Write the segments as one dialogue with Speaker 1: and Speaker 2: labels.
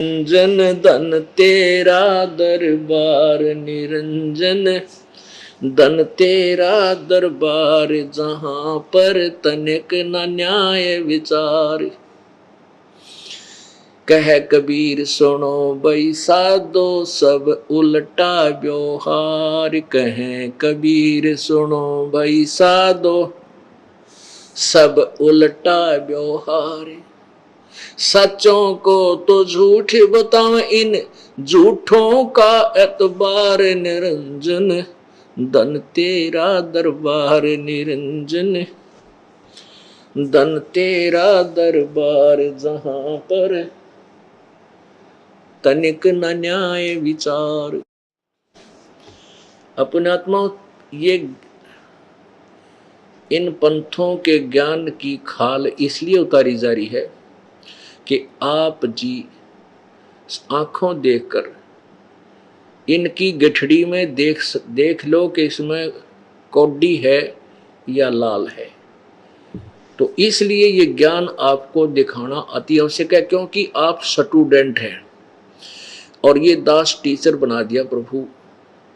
Speaker 1: निरंजन धन तेरा दरबार निरंजन धन तेरा दरबार जहां पर तनिक न न्याय विचार। कह कबीर सुनो भई साधो सब उल्टा व्यवहार। कहें कबीर सुनो भई साधो सब उल्टा व्यवहार। सच्चों को तो झूठ बताओ इन झूठों का एतबार निरंजन धन तेरा दरबार निरंजन धन तेरा दरबार जहां पर तनिक न न्याय विचार। अपने आत्मा ये इन पंथों के ज्ञान की खाल इसलिए उतारी जा रही है कि आप जी आंखों देखकर इनकी गठड़ी में देख लो कि इसमें कौडी है या लाल है। तो इसलिए ये ज्ञान आपको दिखाना अति आवश्यक है, क्योंकि आप स्टूडेंट हैं और ये दास टीचर बना दिया प्रभु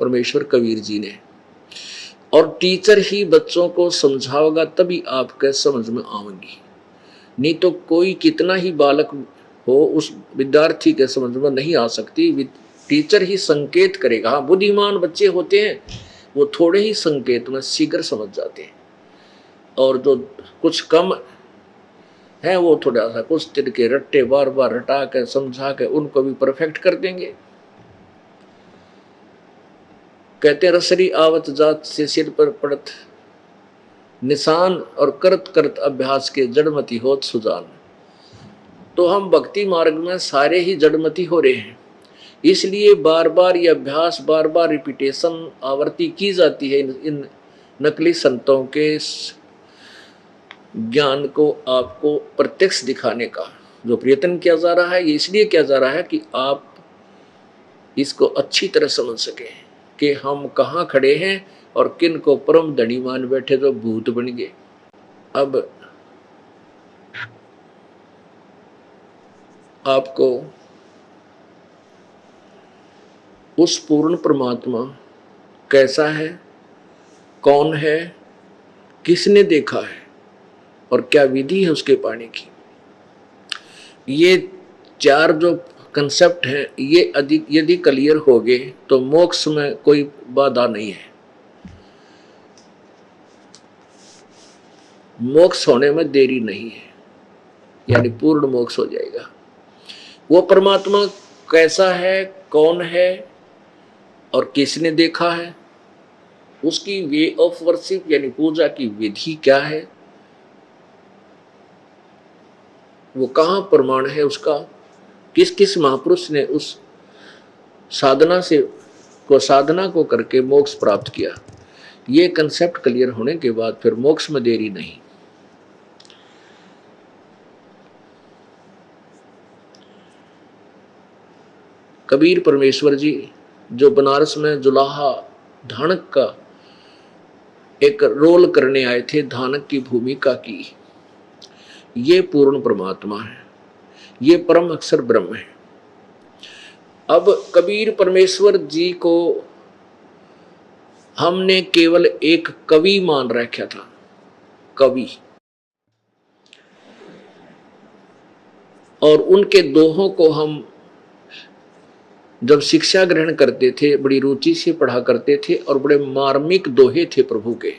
Speaker 1: परमेश्वर कबीर जी ने। और टीचर ही बच्चों को समझाओगा तभी आपके समझ में आएंगी, नहीं तो कोई कितना ही बालक हो उस विद्यार्थी के समझ में नहीं आ सकती। टीचर ही संकेत करेगा। हाँ, बुद्धिमान बच्चे होते हैं वो थोड़े ही संकेत में शीघ्र समझ जाते हैं, और जो कुछ कम है वो थोड़ा सा कुछ तिर के रट्टे बार बार रटा के समझा के उनको भी परफेक्ट कर देंगे। कहते रसरी आवत जात से सिर पर पड़त निशान, और करत करत अभ्यास के जड़मती होत सुजान। तो हम भक्ति मार्ग में सारे ही जड़मती हो रहे हैं, इसलिए बार बार ये अभ्यास बार बार रिपीटेशन आवृत्ति की जाती है इन नकली संतों के ज्ञान को आपको प्रत्यक्ष दिखाने का जो प्रयत्न किया जा रहा है। ये इसलिए किया जा रहा है कि आप इसको अच्छी तरह समझ सकें कि हम कहाँ खड़े हैं और किन को परम धनी मान बैठे जो भूत बन गए। अब आपको उस पूर्ण परमात्मा कैसा है, कौन है, किसने देखा है और क्या विधि है उसके पाने की, ये चार जो कंसेप्ट हैं ये अधिक यदि क्लियर हो गए तो मोक्ष में कोई बाधा नहीं है। मोक्ष होने में देरी नहीं है, यानी पूर्ण मोक्ष हो जाएगा। वो परमात्मा कैसा है, कौन है और किसने देखा है, उसकी वे ऑफ वर्शिप यानी पूजा की विधि क्या है, वो कहाँ प्रमाण है उसका, किस किस महापुरुष ने उस साधना को करके मोक्ष प्राप्त किया। ये कंसेप्ट क्लियर होने के बाद फिर मोक्ष में देरी नहीं। कबीर परमेश्वर जी जो बनारस में जुलाहा धानक का एक रोल करने आए थे, धानक की भूमिका की, ये पूर्ण परमात्मा है, ये परम अक्षर ब्रह्म है। अब कबीर परमेश्वर जी को हमने केवल एक कवि मान रखा था, कवि, और उनके दोहों को हम जब शिक्षा ग्रहण करते थे बड़ी रुचि से पढ़ा करते थे और बड़े मार्मिक दोहे थे प्रभु के।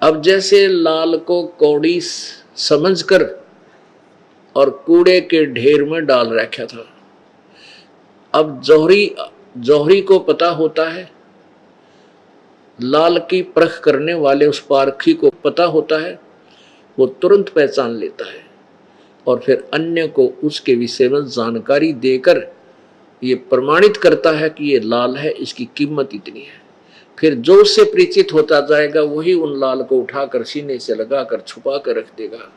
Speaker 1: अब जैसे लाल को कौड़ी समझकर और कूड़े के ढेर में डाल रखा था, अब जौहरी को पता होता है, लाल की परख करने वाले उस पारखी को पता होता है, वो तुरंत पहचान लेता है और फिर अन्य को उसके विषय में जानकारी देकर ये प्रमाणित करता है कि ये लाल है, इसकी कीमत इतनी है। फिर जो उससे परिचित होता जाएगा वही उन लाल को उठाकर सीने से लगाकर छुपा कर रख देगा।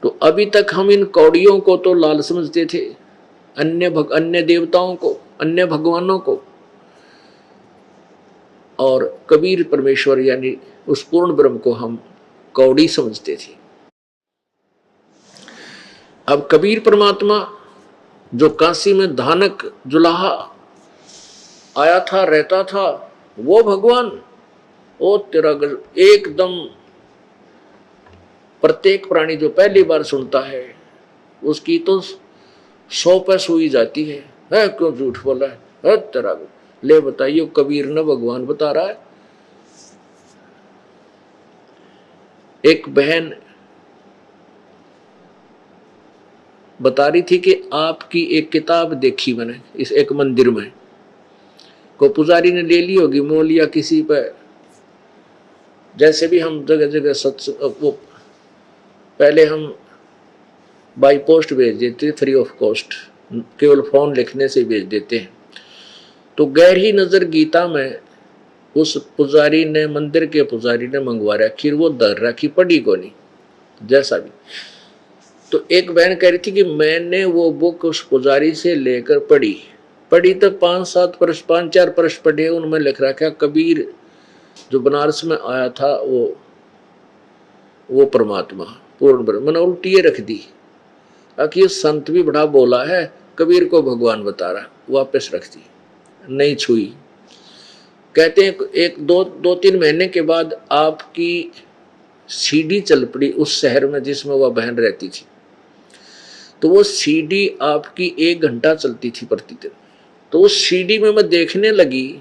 Speaker 1: तो अभी तक हम इन कौड़ियों को तो लाल समझते थे, अन्य देवताओं को, अन्य भगवानों को, और कबीर परमेश्वर यानी उस पूर्ण ब्रह्म को हम कौड़ी समझते थे। अब कबीर परमात्मा जो काशी में धानक जुलाहा आया था, रहता था, वो भगवान, ओ तेरा एकदम प्रत्येक प्राणी जो पहली बार सुनता है उसकी तो 100 पे सुई जाती है क्यों झूठ बोला है तेरा। ले बताइए, कबीर ने भगवान बता रहा है। एक बहन बता रही थी कि आपकी एक किताब देखी मैंने इस एक मंदिर में, को पुजारी ने ले ली होगी मोल या किसी पे, जैसे भी हम जगह जगह सत्संग, वो पहले हम बाई पोस्ट भेज देते, फ्री ऑफ कॉस्ट, केवल फोन लिखने से भेज देते हैं। तो गहरी नजर गीता में उस पुजारी ने, मंदिर के पुजारी ने मंगवा रखी, वो दर रखी, पढ़ी को नहीं जैसा भी। तो एक बहन कह रही थी कि मैंने वो बुक उस पुजारी से लेकर पढ़ी तो 5-7 पृष्ठ, 5-4 पृष्ठ पढ़े, उनमें लिख रखा कबीर जो बनारस में आया था वो परमात्मा पूर्ण ब्रह्म। मैंने उल्टी रख दी कि संत भी बड़ा बोला है, कबीर को भगवान बता रहा, वापस रख दी, नहीं छुई। कहते हैं एक दो 3 महीने के बाद आपकी सीडी चल पड़ी उस शहर में जिसमें वह बहन रहती थी। तो वो सीडी आपकी 1 घंटा चलती थी प्रतिदिन। तो उस सीडी में मैं देखने लगी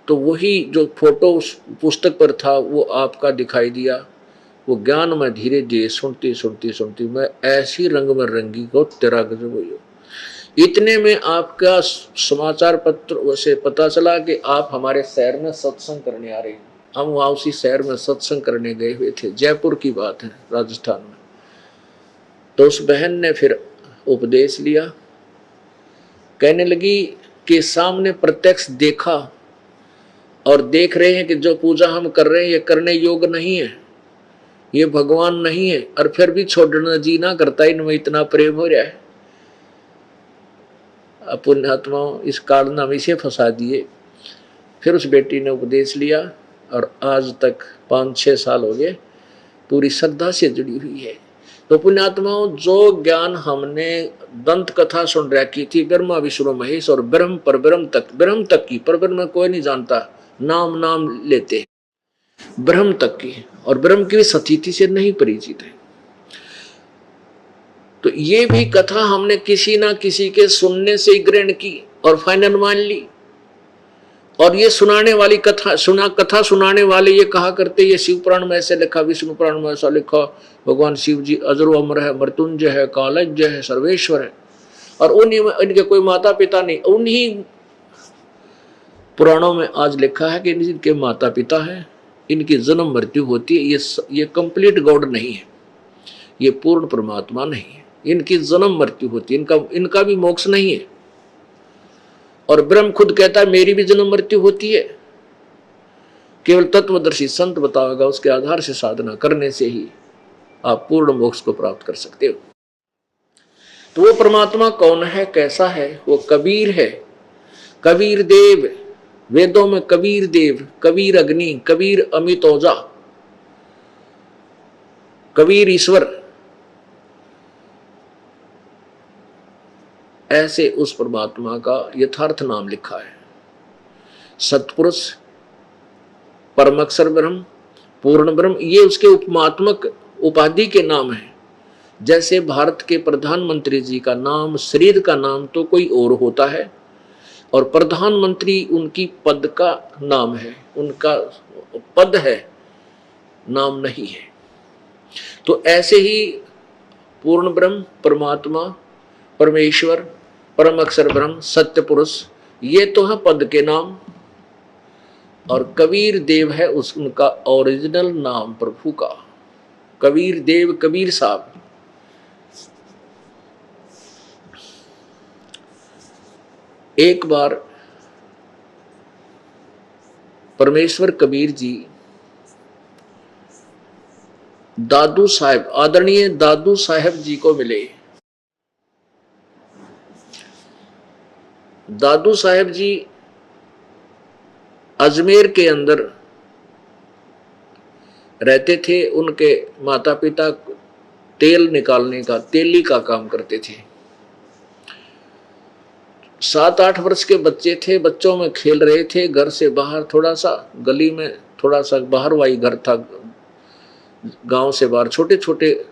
Speaker 1: तो वही जो फोटो उस पुस्तक पर था वो आपका दिखाई दिया। वो ज्ञान में धीरे धीरे सुनती मैं ऐसी रंग में रंगी को तेरा गजब हुई। इतने में आपका समाचार पत्र से पता चला कि आप हमारे शहर में सत्संग करने आ रहे हैं। हम वहाँ उसी शहर में सत्संग करने गए हुए थे, जयपुर की बात है, राजस्थान में। तो उस बहन ने फिर उपदेश लिया, कहने लगी कि सामने प्रत्यक्ष देखा और देख रहे हैं कि जो पूजा हम कर रहे हैं ये करने योग्य नहीं है, ये भगवान नहीं है, और फिर भी छोड़ना जी ना करता, इनमें इतना प्रेम हो रहा है। पुण्यात्माओं इस कारनामे से फंसा दिए। फिर उस बेटी ने उपदेश लिया और आज तक 5-6 साल हो गए, पूरी श्रद्धा से जुड़ी हुई है। तो पुण्यात्माओं, जो ज्ञान हमने दंत कथा सुन रखी थी, ब्रह्मा विष्णु महेश और ब्रह्म पर ब्रह्म तक की, पर ब्रह्म कोई नहीं जानता, नाम लेते, ब्रह्म तक की, और ब्रह्म की स्थिति से नहीं परिचित है। तो ये भी कथा हमने किसी ना किसी के सुनने से ग्रहण की और फाइनल मान ली। और ये सुनाने वाली कथा सुनाने वाले ये कहा करते, ये शिव पुराण में ऐसे लिखा, विष्णु पुराण में ऐसा लिखा, भगवान शिव जी अजर अमर है, मृत्युंजय है, कालज्ञ है, सर्वेश्वर है। और उन्हीं में इनके कोई माता पिता नहीं, उन्हीं पुराणों में आज लिखा है कि इनके माता पिता है, इनकी जन्म मृत्यु होती है। ये कंप्लीट गॉड नहीं है, ये पूर्ण परमात्मा नहीं है, इनकी जन्म मृत्यु होती है, इनका भी मोक्ष नहीं है। और ब्रह्म खुद कहता है मेरी भी जन्म मृत्यु होती है, केवल तत्वदर्शी संत बताएगा, उसके आधार से साधना करने से ही आप पूर्ण मोक्ष को प्राप्त कर सकते हो। तो वो परमात्मा कौन है, कैसा है? वो कबीर है, कबीर देव। वेदों में कबीर देव, कबीर अग्नि, कबीर अमित ओजा, कबीर ईश्वर, ऐसे उस परमात्मा का यथार्थ नाम लिखा है। सतपुरुष, परमअक्षर ब्रह्म, पूर्ण ब्रह्म, ये उसके उपमात्मक उपाधि के नाम है। जैसे भारत के प्रधानमंत्री जी का नाम, शरीर का नाम तो कोई और होता है, और प्रधानमंत्री उनकी पद का नाम है, उनका पद है, नाम नहीं है। तो ऐसे ही पूर्ण ब्रह्म, परमात्मा, परमेश्वर, परम अक्षर ब्रह्म, सत्य पुरुष, ये तो है पद के नाम। और कबीर देव है उनका ओरिजिनल नाम प्रभु का, कबीर देव, कबीर साहब। एक बार परमेश्वर कबीर जी दादू साहब, आदरणीय दादू साहब जी को मिले। दादू साहब जी अजमेर के अंदर रहते थे। उनके माता पिता तेल निकालने का, तेली का काम करते थे। 7-8 वर्ष के बच्चे थे, बच्चों में खेल रहे थे। घर से बाहर थोड़ा सा, गली में थोड़ा सा बाहर वाई घर था, गांव से बाहर छोटे छोटे,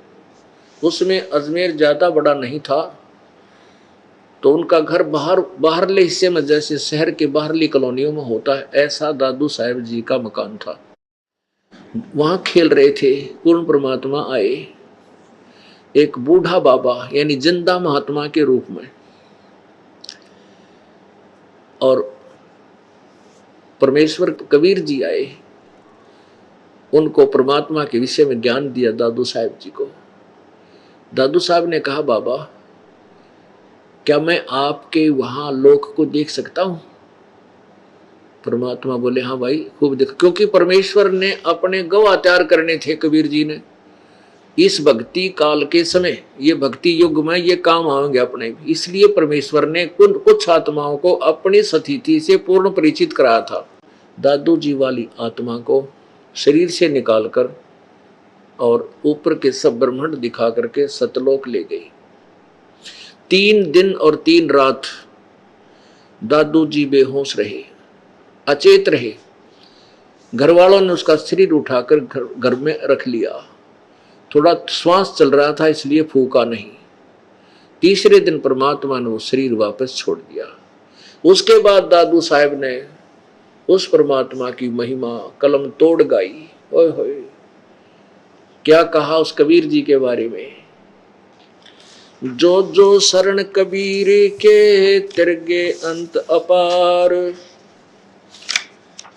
Speaker 1: उसमें अजमेर ज्यादा बड़ा नहीं था, तो उनका घर बाहरले हिस्से में, जैसे शहर के बाहरली कॉलोनियों में होता है, ऐसा दादू साहेब जी का मकान था। वहां खेल रहे थे। पूर्ण परमात्मा आए, एक बूढ़ा बाबा यानी जिंदा महात्मा के रूप में, और परमेश्वर कबीर जी आए। उनको परमात्मा के विषय में ज्ञान दिया दादू साहब जी को। दादू साहब ने कहा, बाबा क्या मैं आपके वहां लोक को देख सकता हूं? परमात्मा बोले, हाँ भाई खूब देख, क्योंकि परमेश्वर ने अपने गवाह तैयार करने थे कबीर जी ने। इस भक्ति काल के समय, ये भक्ति युग में ये काम आएंगे अपने भी, इसलिए परमेश्वर ने कुछ आत्माओं को अपनी सतिथि से पूर्ण परिचित कराया था। दादू जी वाली आत्मा को शरीर से निकालकर और ऊपर के सब ब्रह्मांड दिखा करके सतलोक ले गई। 3 दिन और 3 रात दादू जी बेहोश रहे, अचेत रहे। घर वालों ने उसका शरीर उठाकर घर में रख लिया। थोड़ा श्वास चल रहा था इसलिए फूका नहीं। तीसरे दिन परमात्मा ने वो शरीर वापस छोड़ दिया। उसके बाद दादू साहब ने उस परमात्मा की महिमा कलम तोड़ गाई। ओए होए, क्या कहा उस कबीर जी के बारे में, जो जो शरण कबीर के तिरगे अंत अपार,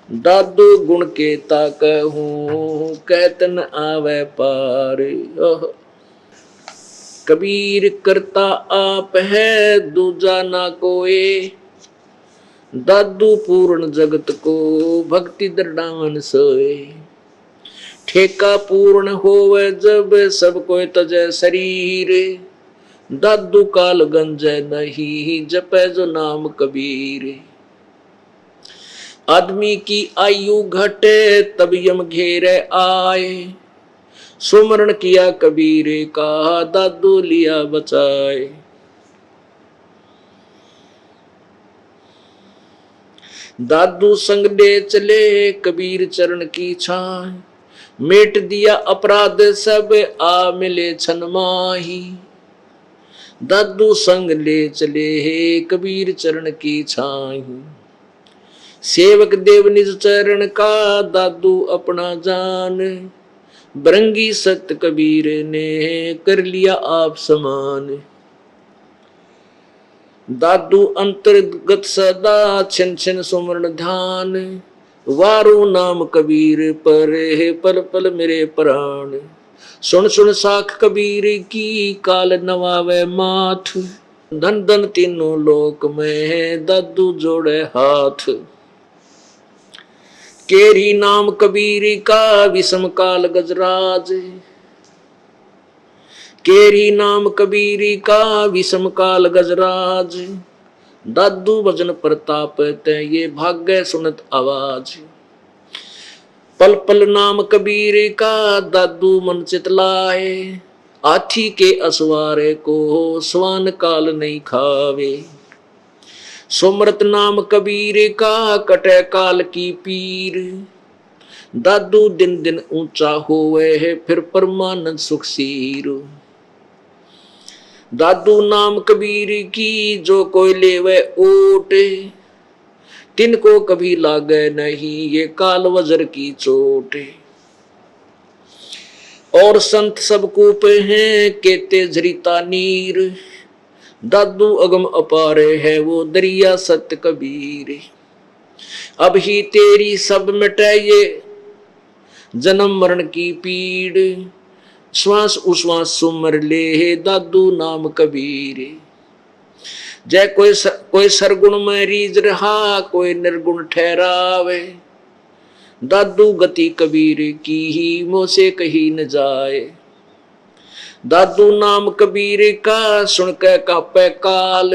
Speaker 1: दादू गुण के ताकहूं कहतन आवे पार। कबीर करता आप है दूजा ना कोई, दादू पूर्ण जगत को भक्ति दृढ़ान सोए। ठेका पूर्ण होवे जब सब कोई तजय शरीर, दादू काल गंजय नहीं जपे जो नाम कबीर। आदमी की आयु घटे तब यम घेरे आए, सुमरण किया कबीर का दादू लिया बचाए। दादू संग ले चले कबीर चरण की छाए, मेट दिया अपराध सब आ मिले छन माही। दादू संग ले चले कबीर चरण की छाई, सेवक देव निज चरण का दादू अपना जान। बरंगी सत्य कबीर ने कर लिया आप समान। दादू अंतर्गत सदा छिन छिन सुमरण ध्यान, वारू नाम कबीर पर पल पल मेरे प्राण। सुन सुन साख कबीर की काल नवावे माथ, धन धन तीनों लोक में दादू जोड़े हाथ। केरी नाम कबीर का विषम काल गजराज, केरी नाम कबीर का विषम काल गजराज। दादू भजन प्रताप ते ये भाग्य सुनत आवाज। पल पल नाम कबीर का दादू मन चितलाए, हाथी के असवारे को स्वान काल नहीं खावे। सुमरत नाम कबीर का कटे काल की पीर, दादू दिन दिन ऊंचा होवे है फिर परमानंद सुखसीर। दादू नाम कबीर की जो कोई लेवे ओट, तिनको कभी लागे नहीं ये काल वज्र की चोट। और संत सब कूप हैं केते झरिता नीर, दादू अगम अपारे है वो दरिया सत्य कबीर। अब ही तेरी सब मिटे ये जन्म मरण की पीड़, श्वास उश्वास सुमर ले दादू नाम कबीर। जय कोई सरगुण में रीझ रहा कोई निर्गुण ठहरावे, दादू गति कबीर की ही मुँह से कही न जाए। दादू नाम कबीर का सुन के कापे काल,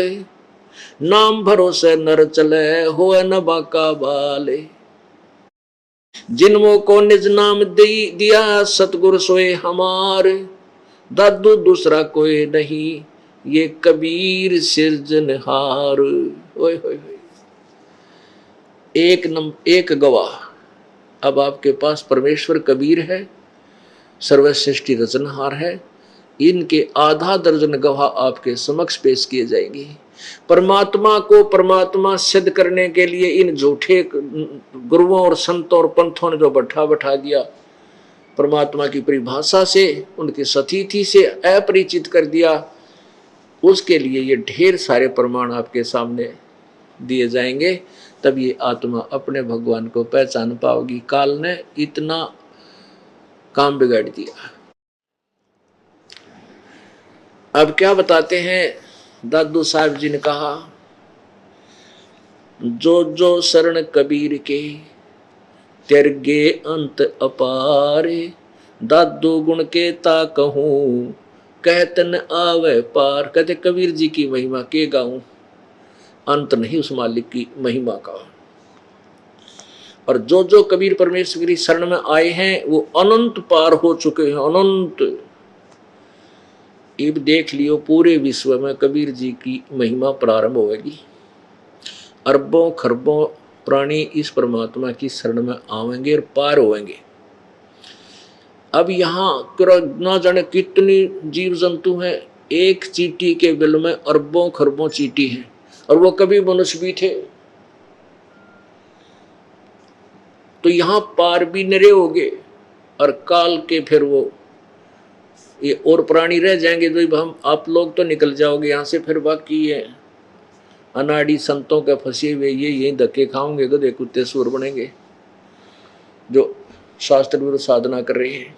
Speaker 1: नाम भरोसे नर चले होए न बाका बाले। जिनमो को निज नाम दिया सतगुरु सोए हमार, दादू दूसरा कोई नहीं, ये कबीर सिरजनहार। ओए होए होए। एक गवाह अब आपके पास परमेश्वर कबीर है, सर्वश्रेष्ठी रचनहार है। इनके आधा दर्जन गवाह आपके समक्ष पेश किए जाएंगे। परमात्मा को परमात्मा सिद्ध करने के लिए इन झूठे गुरुओं और संतों और पंथों ने जो बैठा दिया, परमात्मा की परिभाषा से, उनकी सतीथि से अपरिचित कर दिया, उसके लिए ये ढेर सारे प्रमाण आपके सामने दिए जाएंगे। तब ये आत्मा अपने भगवान को पहचान पाओगी। काल ने इतना काम बिगाड़ दिया। अब क्या बताते हैं दादू साहब जी ने कहा, जो जो शरण कबीर के त्यागे अंत अपारे, दादू गुण के ता कहूं कहतन आवे पार। कहते कबीर जी की महिमा के गाऊं, अंत नहीं उस मालिक की महिमा का। और जो जो कबीर परमेश्वर की शरण में आए हैं वो अनंत पार हो चुके हैं, अनंत। अब देख लियो पूरे विश्व में कबीर जी की महिमा प्रारंभ होगी। अरबों खरबों प्राणी इस परमात्मा की शरण में आवेंगे और पार होंगे। अब यहाँ ना जाने कितनी जीव जंतु हैं, एक चींटी के बिल में अरबों खरबों चींटी हैं, और वो कभी मनुष्य भी थे। तो यहाँ पार भी नरे होगे, और काल के फिर वो ये और प्राणी रह जाएंगे। जो हम आप लोग तो निकल जाओगे यहाँ से, फिर बाकी ये अनाड़ी संतों के फंसे हुए ये यही धक्के खाओगे, गधे कुत्ते सूर बनेंगे, जो शास्त्र विरुद्ध साधना कर रहे हैं,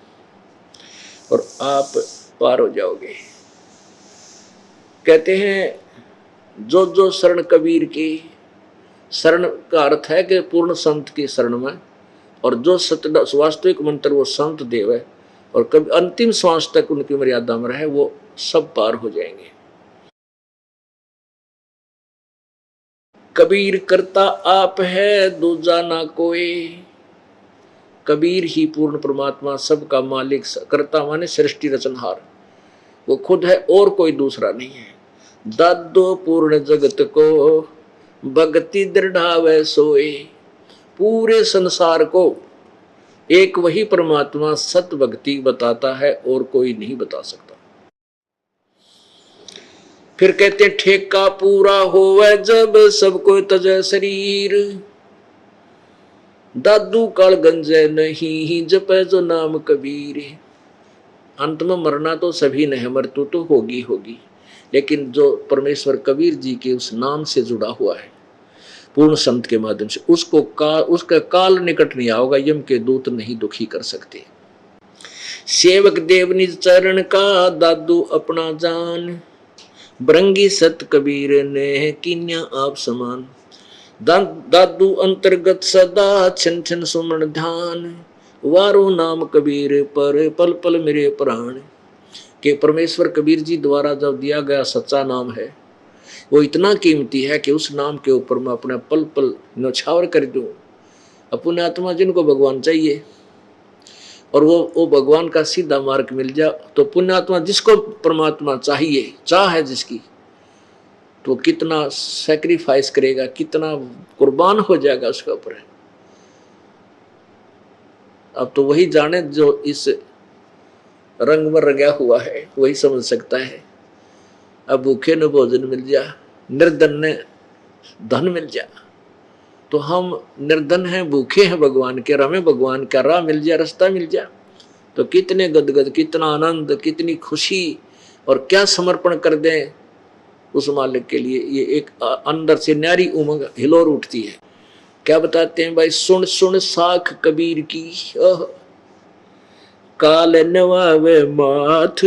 Speaker 1: और आप पार हो जाओगे। कहते हैं जो जो शरण कबीर की, शरण का अर्थ है कि पूर्ण संत की शरण में, और जो सत्य वास्तविक मंत्र वो संत देव है, और कभी अंतिम श्वास तक उनकी मर्यादा में रहे, वो सब पार हो जाएंगे। कबीर करता आप है दूजा ना कोई, कबीर ही पूर्ण परमात्मा सबका मालिक, करता माने सृष्टि रचनहार, वो खुद है और कोई दूसरा नहीं है। दादो पूर्ण जगत को भक्ति दृढ़ावे सोए, पूरे संसार को एक वही परमात्मा सत भक्ति बताता है और कोई नहीं बता सकता। फिर कहते ठेका पूरा होवे जब सबको तजे शरीर, दादू काल गंजे नहीं जपे जो नाम कबीर। अंत में मरना तो सभी ने है, मृत्यु तो होगी होगी, लेकिन जो परमेश्वर कबीर जी के उस नाम से जुड़ा हुआ है पूर्ण संत के माध्यम से, उसका काल निकट नहीं आओगा, यम के दूत नहीं दुखी कर सकते। सेवक देव निज चरण का दादू अपना जान, बरंगी सत कबीर ने किन्या आप समान। दादू अंतर्गत सदा छिन छिन सुमन ध्यान, वारो नाम कबीर पर पल पल मेरे प्राण। के परमेश्वर कबीर जी द्वारा जब दिया गया सच्चा नाम है, वो इतना कीमती है कि उस नाम के ऊपर मैं अपना पल पल न्यौछावर कर दूं। अपने आत्मा जिनको भगवान चाहिए और वो भगवान का सीधा मार्ग मिल जाए, तो पुण्यात्मा जिसको परमात्मा चाहिए, चाह है जिसकी, तो कितना सैक्रिफाइस करेगा, कितना कुर्बान हो जाएगा उसके ऊपर। अब तो वही जाने जो इस रंग में रंगा हुआ है, वही समझ सकता है। अब भूखे न भोजन मिल जा, निर्धन ने धन मिल जा, तो हम निर्धन हैं, भूखे हैं भगवान के, हमें भगवान का राह मिल जाए, रास्ता मिल जाए, तो कितने गदगद, कितना आनंद, कितनी खुशी, और क्या समर्पण कर दें उस मालिक के लिए। ये एक अंदर से न्यारी उमंग हिलोर उठती है। क्या बताते हैं भाई, सुन सुन साख कबीर की, काल नवावे माथ,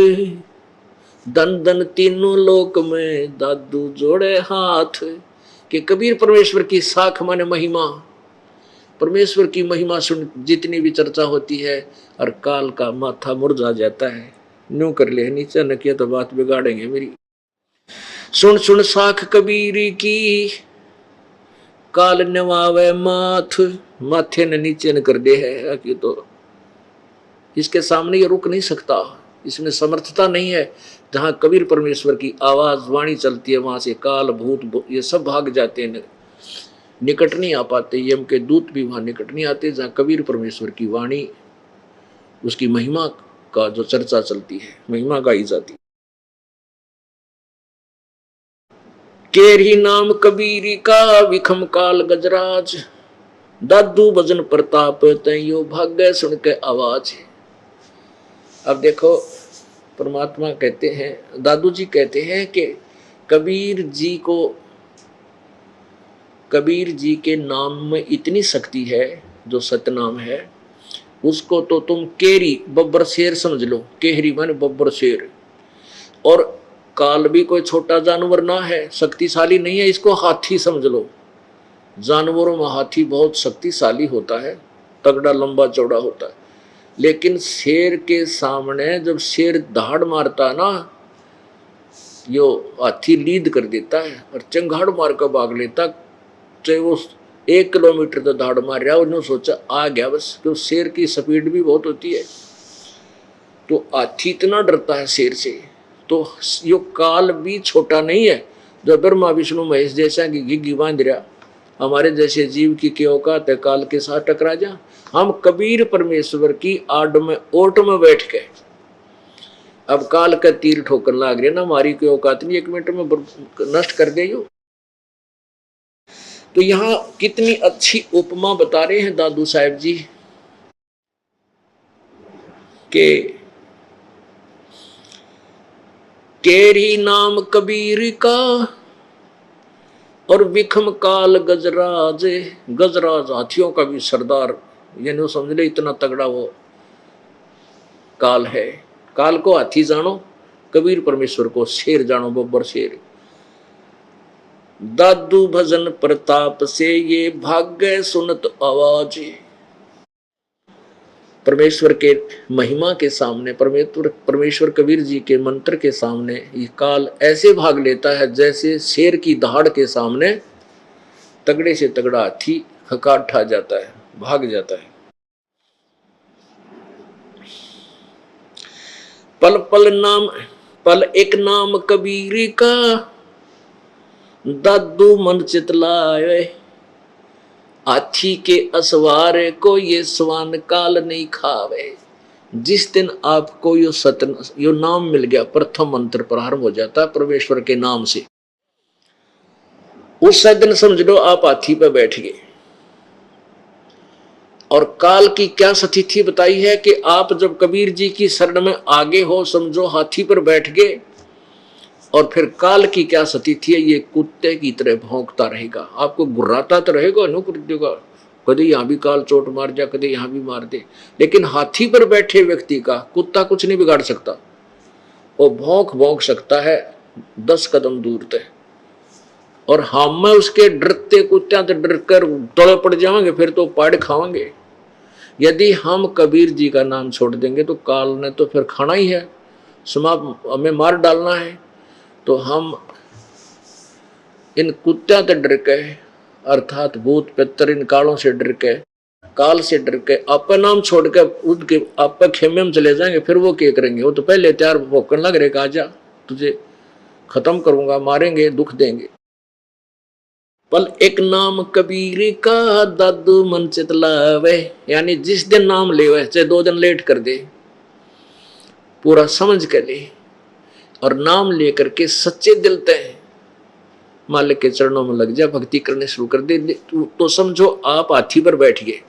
Speaker 1: दन दन तीनों लोक में दादू जोड़े हाथ। कि कबीर परमेश्वर की साख माने महिमा, परमेश्वर की महिमा सुन जितनी भी चर्चा होती है, और काल का माथा मुरझा जाता है। न्यू कर ले, नीचे न किया तो बात बिगाड़ेंगे मेरी। सुन सुन साख कबीर की, काल नवावे माथ, माथे ने नीचे न कर दे है कि तो इसके सामने ये रुक नहीं सकता। इसमें समर्थता नहीं है। जहाँ कबीर परमेश्वर की आवाज वाणी चलती है वहां से काल भूत ये सब भाग जाते हैं, निकट नहीं आ पाते। यम के दूत भी वहां निकट नहीं आते। जहाँ कबीर परमेश्वर की वाणी, उसकी महिमा का जो चर्चा चलती है, महिमा गाई जाती है। केरी नाम कबीरी का विखम काल गजराज, दादू भजन प्रताप तयो भाग्य सुन के आवाज। अब देखो परमात्मा कहते हैं, दादू जी कहते हैं कि कबीर जी के नाम में इतनी शक्ति है, जो सतनाम है उसको तो तुम केरी बब्बर शेर समझ लो। केहरी माने बब्बर शेर। और काल भी कोई छोटा जानवर ना है, शक्तिशाली नहीं है, इसको हाथी समझ लो। जानवरों में हाथी बहुत शक्तिशाली होता है, तगड़ा लंबा चौड़ा होता है। लेकिन शेर के सामने जब शेर दहाड़ मारता है ना, यो हाथी लीद कर देता है और चंगाड़ मार कर भाग लेता। चाहे वो 1 किलोमीटर तो दहाड़ मार रहा, उन्होंने सोचा आ गया बस। तो शेर की स्पीड भी बहुत होती है, तो हाथी इतना डरता है शेर से। तो यो काल भी छोटा नहीं है, जो ब्रह्मा विष्णु महेश जैसा की घिघी बांध रहा, हमारे जैसे जीव की क्या औकात है काल के साथ टकरा जा। हम कबीर परमेश्वर की आड़ में ओट में बैठ के अब काल का तीर ठोकर लाग रहे ना, हमारी कोई औकात नहीं 1 मिनट में नष्ट कर दे यो। तो यहाँ कितनी अच्छी उपमा बता रहे हैं दादू साहब जी के केरी नाम कबीर का और विखम काल गजराज। गजराज हाथियों का भी सरदार, यानी समझ ले इतना तगड़ा वो काल है। काल को हाथी जानो, कबीर परमेश्वर को शेर जानो, बब्बर शेर। दादू भजन प्रताप से ये भाग्य सुनत आवाज। परमेश्वर के महिमा के सामने, परमेश्वर कबीर जी के मंत्र के सामने ये काल ऐसे भाग लेता है जैसे शेर की दहाड़ के सामने तगड़े से तगड़ा हाथी हकार ठा जाता है, भाग जाता है। पल एक नाम कबीर का, दादू मन चितलाए। हाथी के असवारे को ये स्वान काल नहीं खावे। जिस दिन आपको यो नाम मिल गया, प्रथम मंत्र प्रारंभ हो जाता है परमेश्वर के नाम से, उस दिन समझ लो आप हाथी पर बैठ गए। और काल की क्या स्थिति बताई है कि आप जब कबीर जी की शरण में आगे हो, समझो हाथी पर बैठ गए। और फिर काल की क्या स्थिति है, ये कुत्ते की तरह भौंकता रहेगा, आपको गुर्राता तो रहेगा, नुकुर देगा, कभी यहाँ भी काल चोट मार जा, कभी यहाँ भी मार दे। लेकिन हाथी पर बैठे व्यक्ति का कुत्ता कुछ नहीं बिगाड़ सकता, वो भौंक सकता है 10 कदम दूर तक। और हम उसके डरते कुत्ते तो डर कर तड़े पड़ जाएंगे, फिर तो पाड़ खाएंगे। यदि हम कबीर जी का नाम छोड़ देंगे तो काल ने तो फिर खाना ही है, हमें मार डालना है। तो हम इन कुत्त्या से डर के, अर्थात भूत पितर इन कालों से डर के, काल से डर के आपका नाम छोड़ के उनके आप खेमे में चले जाएंगे। फिर वो क्या करेंगे, वो तो पहले तैयार भोकन लग रहे, आजा तुझे खत्म करूंगा, मारेंगे, दुख देंगे। पल एक नाम कबीर का, दादू मन चितलावे। यानी जिस दिन नाम ले, चाहे 2 दिन लेट कर दे, पूरा समझ कर ले और नाम लेकर के सच्चे दिल तय मालिक के चरणों में लग जा, भक्ति करने शुरू कर दे, तो समझो आप हाथी पर बैठ गए।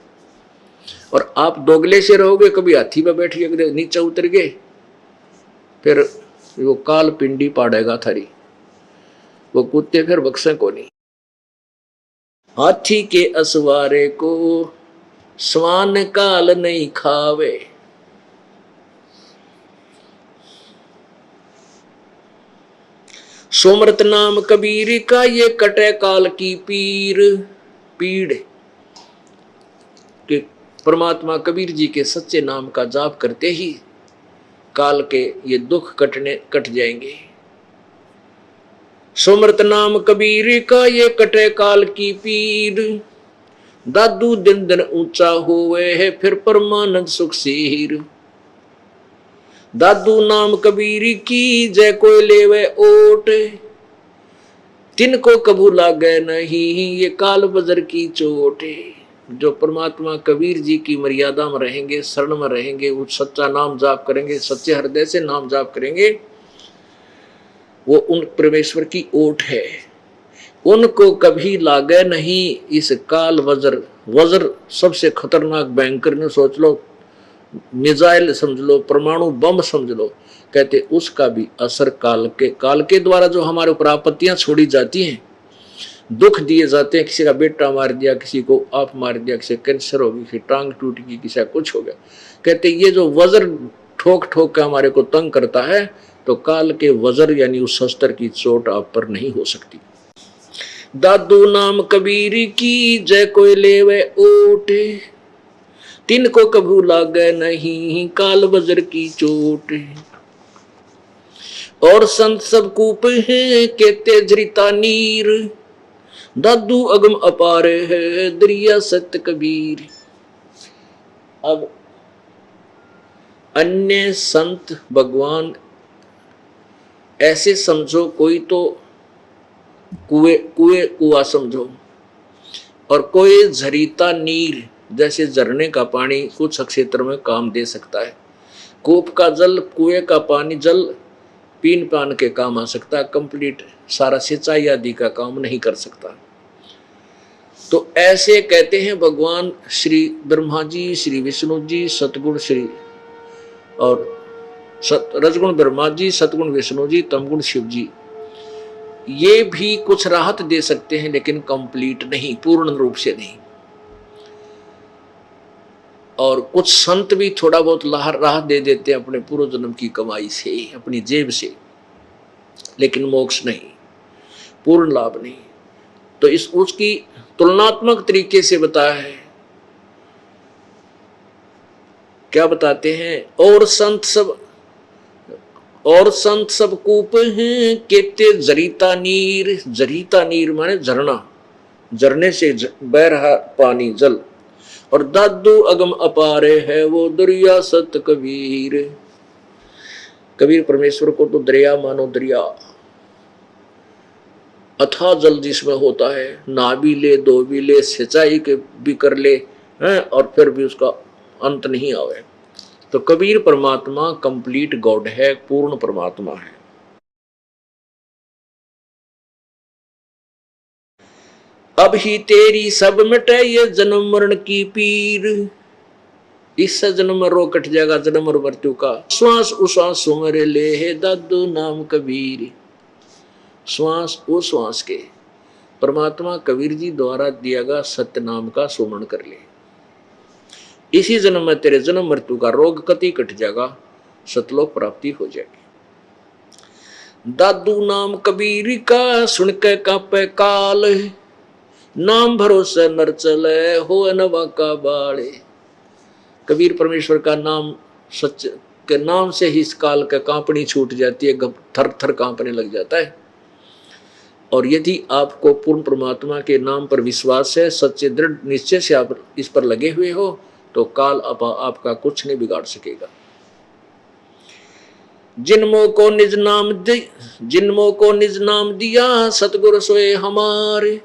Speaker 1: और आप दोगले से रहोगे, कभी हाथी पर बैठ गए, कभी नीचे उतर गए, फिर वो काल पिंडी पाड़ेगा थारी, वो कुत्ते फिर बक्से को नहीं। हाथी के असवारे को स्वान काल नहीं खावे। सोमरत नाम कबीर का, ये कटे काल की पीड़ कि परमात्मा कबीर जी के सच्चे नाम का जाप करते ही काल के ये दुख कट जाएंगे। सोमरत नाम कबीर का, ये कटे काल की पीड़। दादू दिन दिन ऊंचा हुए है, फिर परमानंद सुख सीर। दादू नाम कबीर की जय कोई लेवे ओट, तिनको कबू लागे नहीं ये काल बजर की चोट। जो परमात्मा कबीर जी की मर्यादा में रहेंगे, शरण में रहेंगे, वो सच्चा नाम जाप करेंगे, सच्चे हृदय से नाम जाप करेंगे, वो उन परमेश्वर की ओट है। उनको कभी लागे नहीं इस काल वज्र। वज्र सबसे खतरनाक बैंकर ने सोच लो, मिसाइल समझ लो, परमाणु बम समझ लो, कहते उसका भी असर काल के द्वारा जो हमारे ऊपर आपत्तियां छोड़ी जाती हैं, दुख दिए जाते हैं, किसी का बेटा मार दिया, किसी को आप मार दिया, किसी कैंसर हो गई, किसी टांग टूट गई, किसी का कुछ हो गया, कहते ये जो वज्र ठोक ठोक के हमारे को तंग करता है, तो काल के वज्र यानी उस शस्त्र की चोट आप पर नहीं हो सकती। दादू नाम कबीर की जय कोई लेवे ओट, तिनको कभू लागे नहीं काल वज्र की चोट। और संत सब कूप हैं कहते जरिता नीर, दादू अगम अपार है दरिया सत्य कबीर। अब अन्य संत भगवान ऐसे समझो, कोई तो कुआ समझो, और कोई झरीता नीर जैसे झरने का पानी कुछ क्षेत्र में काम दे सकता है। कूप का जल, कुएं का पानी जल पीन पान के काम आ सकता है, कंप्लीट सारा सिंचाई आदि का काम नहीं कर सकता। तो ऐसे कहते हैं भगवान श्री ब्रह्मा जी, श्री विष्णु जी, सतगुण श्री और रजगुण ब्रह्मा जी, सतगुण विष्णु जी, तमगुण शिव जी, ये भी कुछ राहत दे सकते हैं लेकिन कंप्लीट नहीं, पूर्ण रूप से नहीं। और कुछ संत भी थोड़ा बहुत राहत दे देते हैं अपने पूर्व जन्म की कमाई से, अपनी जेब से, लेकिन मोक्ष नहीं, पूर्ण लाभ नहीं। तो इस उसकी तुलनात्मक तरीके से बताया है। क्या बताते हैं? और संत सब कूप हैं कहते जरीता नीर। जरीता नीर माने झरना, झरने से बह रहा पानी जल। और दादू अगम अपारे है वो दरिया सत कबीर। कबीर परमेश्वर को तो दरिया मानो, दरिया अथाह जल जिसमें होता है, ना भी ले, दो भी ले, सिंचाई के भी कर ले हैं, और फिर भी उसका अंत नहीं आवे। तो कबीर परमात्मा कंप्लीट गॉड है, पूर्ण परमात्मा है। अब ही तेरी सब मिटे ये जन्म मरण की पीर। इससे जन्म रो कट जाएगा जन्म और मृत्यु का। श्वास उश्वास सुमरे ले है दादू नाम कबीर। श्वास ओ श्वास के परमात्मा कबीर जी द्वारा दिया गया सत्य नाम का सुमरण कर ले। इसी जन्म में तेरे जन्म मृत्यु का रोग कति कट जाएगा, सतलोक प्राप्ति हो जाएगी। दादू नाम कबीर का सुन के कापे काल। नाम भरोसे नर चले हो नवा का बाले। कबीर परमेश्वर का नाम सच के नाम से ही इस काल का कांपनी छूट जाती है, थर थर कांपने लग जाता है। और यदि आपको पूर्ण परमात्मा के नाम पर विश्वास है, सच्चे दृढ़ निश्चय से आप इस पर लगे हुए हो, तो काल आपका कुछ नहीं बिगाड़ सकेगा। जिनमो को निज नाम दिया सतगुरु सोए हमारे।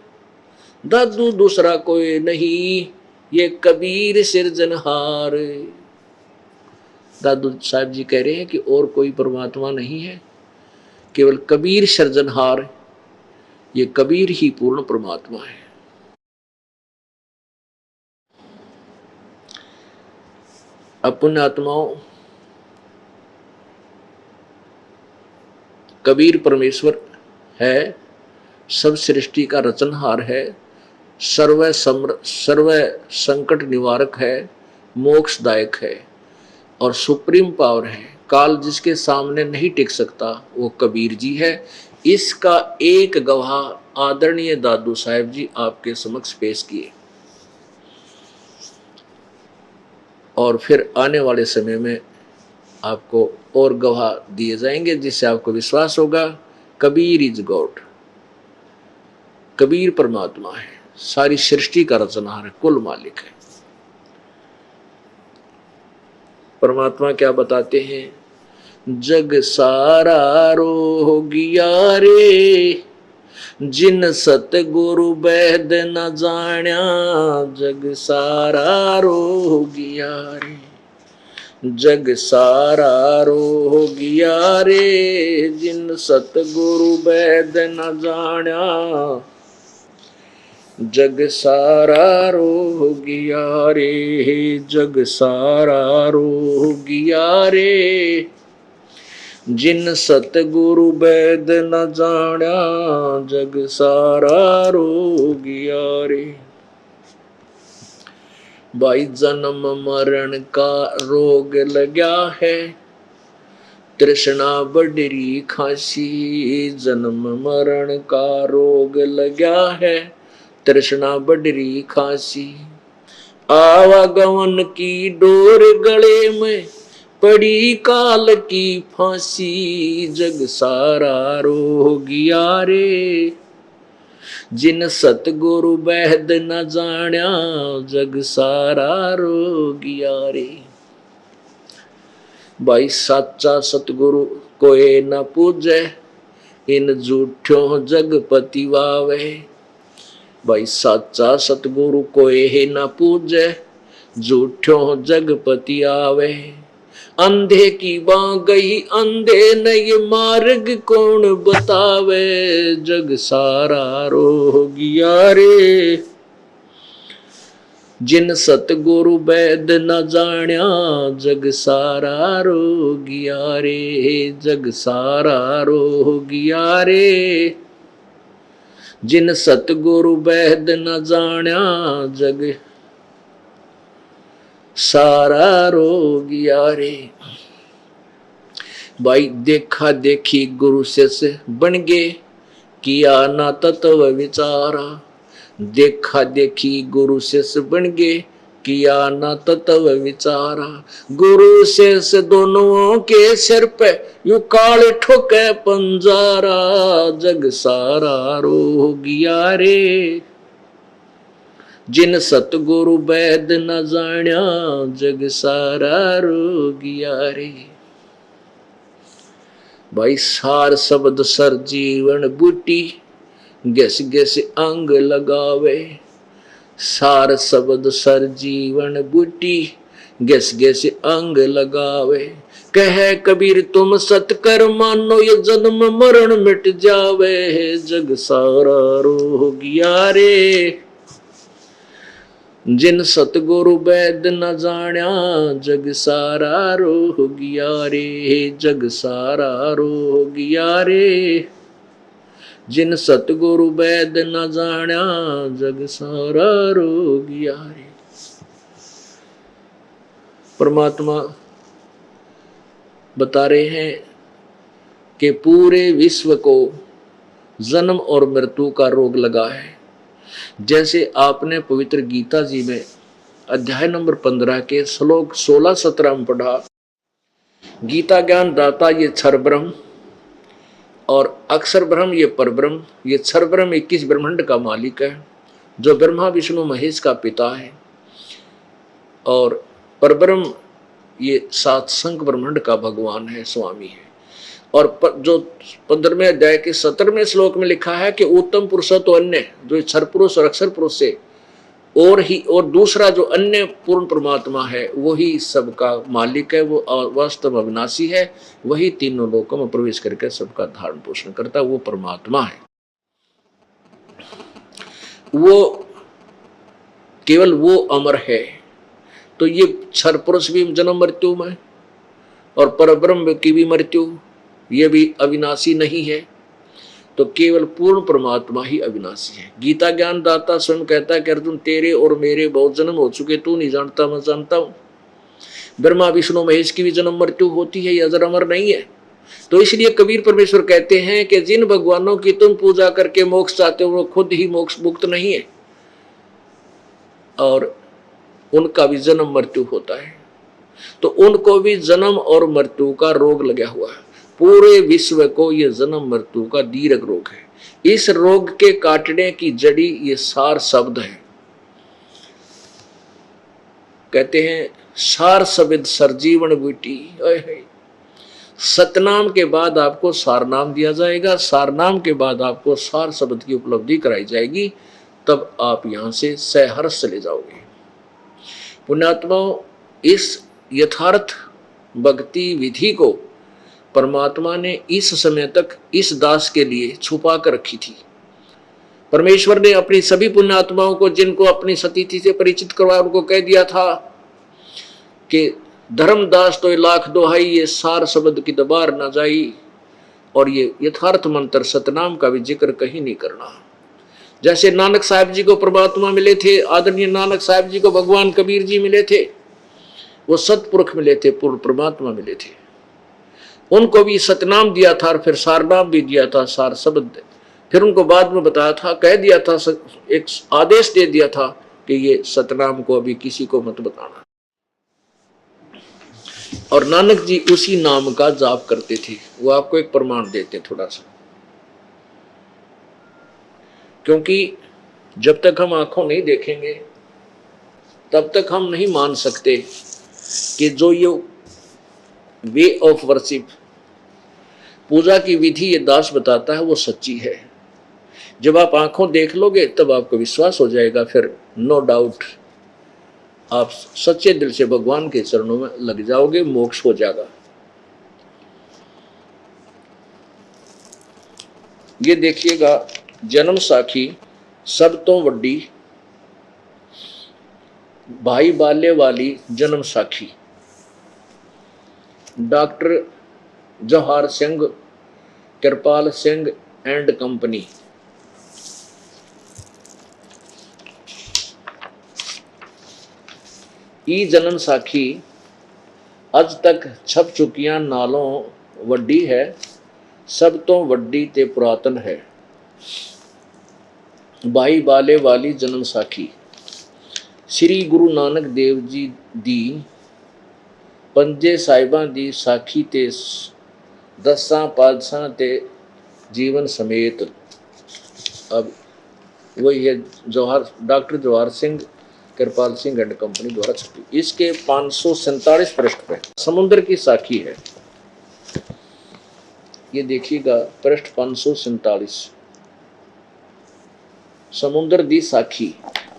Speaker 1: दादू दूसरा कोई नहीं ये कबीर सिरजनहार। दादू साहब जी कह रहे हैं कि और कोई परमात्मा नहीं है, केवल कबीर सिरजनहार, ये कबीर ही पूर्ण परमात्मा है। अपने आत्माओं, कबीर परमेश्वर है, सब सृष्टि का रचनहार है, सर्व संकट निवारक है, मोक्षदायक है और सुप्रीम पावर है। काल जिसके सामने नहीं टिक सकता वो कबीर जी है। इसका एक गवाह आदरणीय दादू साहब जी आपके समक्ष पेश किए, और फिर आने वाले समय में आपको और गवाह दिए जाएंगे जिससे आपको विश्वास होगा कबीर इज गॉड। कबीर परमात्मा है, सारी सृष्टि का रचनहार है, कुल मालिक है। परमात्मा क्या बताते हैं? जग सारा रोगिया रे, जिन सतगुरु वैद न जाण्या, जग सारा रोगिया रे, जग सारा रोगिया रे, जिन सतगुरु वैद न जाण्या, जग सारा रोगिया रे, जग सारा रोगिया रे, जिन सतगुरु वैद न जाण्या, जग सारा रोगिया रे। भाई जन्म मरण का रोग लग्या है, तृष्णा बडरी खांसी, जन्म मरण का रोग लग्या है, तृष्णा बडरी खांसी। आवागमन की डोर गले में पड़ी काल की फांसी, जग सारा रोगिया रे, जिन सतगुरु वैद न जाण्या, जग सारा रोगिया रे। भाई साचा सतगुरु कोई न पूजे, इन झूठों जगपति वावे। भाई साचा सतगुरु कोई ही न पूजे, झूठों जगपति आवे। अंधे की बां गई अंधे न ये मार्ग कौन बतावे, जग सारा रोगिया रे, जिन सतगुरु वैद न जाण्या, जग सारा रोगिया रे, जग सारा रोगिया रे, जिन सतगुरु वैद न जाण्या, जग सारा रोगिया रे। भाई देखा देखी गुरु शिष्य बन गे, किया ना तत्व विचारा। देखा देखी गुरु शिष्य बन गे, किया ना तत्व विचारा। गुरु शिष्य दोनों के सिर पे यू काल ठोके पंजारा, जग सारा रोगिया रे, जिन सतगुरु वैद न जाण्या, जग सारा रोगिया रे। भाई सार शब्द सर जीवन बूटी, गैस गैस अंग लगावे। सार शब्द सर जीवन बूटी, गैस गैस अंग लगावे। कहे कबीर तुम सतकर मानो, ये जन्म मरण मिट जावे, जग सारा रोगिया रे, जिन सतगुरु वैद न जाण्या, जग सारा रोगिया रे, जग सारा रोगिया रे, जिन सतगुरु वैद न जाण्या, जग सारा रोगिया रे। परमात्मा बता रहे हैं कि पूरे विश्व को जन्म और मृत्यु का रोग लगा है। जैसे आपने पवित्र गीता जी में अध्याय नंबर 15 के श्लोक 16-17 में पढ़ा, गीता ज्ञान दाता ये क्षर ब्रह्म और अक्षर ब्रह्म ये परब्रह्म। ये क्षर ब्रह्म 21 ब्रह्मांड का मालिक है, जो ब्रह्मा विष्णु महेश का पिता है, और परब्रह्म ये 7 संख ब्रह्मांड का भगवान है, स्वामी है। और जो 15वें अध्याय के 17वें श्लोक में लिखा है कि उत्तम पुरुष तो अन्य, जो क्षर पुरुष और अक्षर पुरुष से और दूसरा जो अन्य पूर्ण परमात्मा है, वही सबका मालिक है, वो वास्तव अविनाशी है, वही तीनों लोकों में प्रवेश करके सबका धारण पोषण करता है, वो परमात्मा है। वो केवल वो अमर है। तो ये क्षर पुरुष भी जन्म मृत्यु में, और परब्रह्म की भी मृत्यु, ये भी अविनाशी नहीं है। तो केवल पूर्ण परमात्मा ही अविनाशी है। गीता ज्ञान दाता स्वयं कहता है कि अर्जुन तेरे और मेरे बहुत जन्म हो चुके, तू नहीं जानता मैं जानता हूं। ब्रह्मा विष्णु महेश की भी जन्म मृत्यु होती है, ये अजर अमर नहीं है। तो इसलिए कबीर परमेश्वर कहते हैं कि जिन भगवानों की तुम पूजा करके मोक्ष चाहते हो, वो खुद ही मोक्ष मुक्त नहीं है, और उनका भी जन्म मृत्यु होता है। तो उनको भी जन्म और मृत्यु का रोग लगा हुआ है। पूरे विश्व को यह जन्म मृत्यु का दीर्घ रोग है। इस रोग के काटने की जड़ी ये सार शब्द है। कहते हैं सार शब्द सरजीवन बूटी। सतनाम के बाद आपको सारनाम दिया जाएगा, सारनाम के बाद आपको सार शब्द की उपलब्धि कराई जाएगी, तब आप यहां से सहर्ष चले जाओगे। पुण्यात्माओं, इस यथार्थ भक्ति विधि को परमात्मा ने इस समय तक इस दास के लिए छुपा कर रखी थी। परमेश्वर ने अपनी सभी पुण्यात्माओं को, जिनको अपनी सतीथि से परिचित करवाया, उनको कह दिया था कि धर्मदास तो लाख दोहाई, ये सार शब्द की दबार न जाई, और ये यथार्थ मंत्र सतनाम का भी जिक्र कहीं नहीं करना। जैसे नानक साहब जी को परमात्मा मिले थे, आदरणीय नानक साहब जी को भगवान कबीर जी मिले थे, वो सतपुरुष मिले थे, पूर्ण परमात्मा मिले थे, उनको भी सतनाम दिया था और फिर सारनाम भी दिया था, सार शब्द। फिर उनको बाद में बताया था, कह दिया था, एक आदेश दे दिया था कि ये सतनाम को अभी किसी को मत बताना। और नानक जी उसी नाम का जाप करते थे। वो आपको एक प्रमाण देते थोड़ा सा, क्योंकि जब तक हम आंखों नहीं देखेंगे तब तक हम नहीं मान सकते कि जो ये वे ऑफ वर्शिप, पूजा की विधि ये दास बताता है, वो सच्ची है। जब आप आंखों देख लोगे तब आपको विश्वास हो जाएगा, फिर नो डाउट आप सच्चे दिल से भगवान के चरणों में लग जाओगे, मोक्ष हो जाएगा। ये देखिएगा, जन्म साखी सब तो वड्डी, भाई बाले वाली जन्म साखी, doctor Jawahar Singh, Kripal Singh and company. ई जन्म साखी अज तक छप चुकियां नालों वड्डी है, सब तो वड्डी ते पुरातन है। भाई बाले वाली जन्म साखी श्री गुरु नानक देव जी दी पंजे साहिबां दी साखी ते दसां पातशाह ते जीवन समेत। अब वही है doctor Jawahar Singh, Kripal Singh and company द्वारा छपी। इसके 547 पृष्ठ पे समुद्र की साखी है। ये देखिएगा, पृष्ठ 547, समुद्र दी साखी।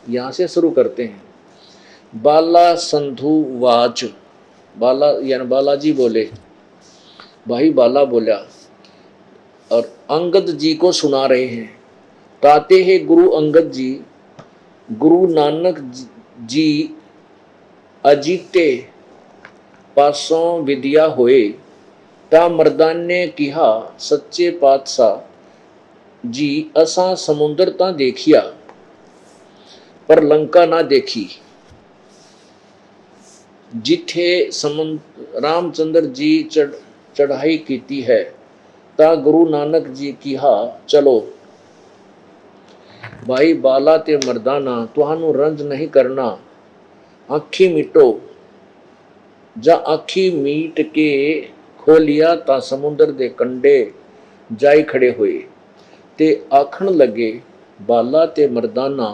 Speaker 1: यहां से शुरू करते हैं। बाला संधु वाच, बाला यानी बालाजी बोले, भाई बाला बोला और अंगद जी को सुना रहे हैं। ताते हैं गुरु अंगद जी, गुरु नानक जी अजीते पासों विद्या होए, ता मर्दान ने कहा सच्चे पातशाह जी, असा समुद्र ता देखिया पर लंका ना देखी। जिथे रामचंद्र जी चढ़ाई कीती है, ता गुरु नानक जी कहा चलो। भाई बाला ते मर्दाना, तुहानू रंज नहीं करना, आखी मीटो। जा आखी मीट के खोलिया, ता समुद्र दे कंडे जाई खड़े हुए, ते आखण लगे बाला ते मर्दाना,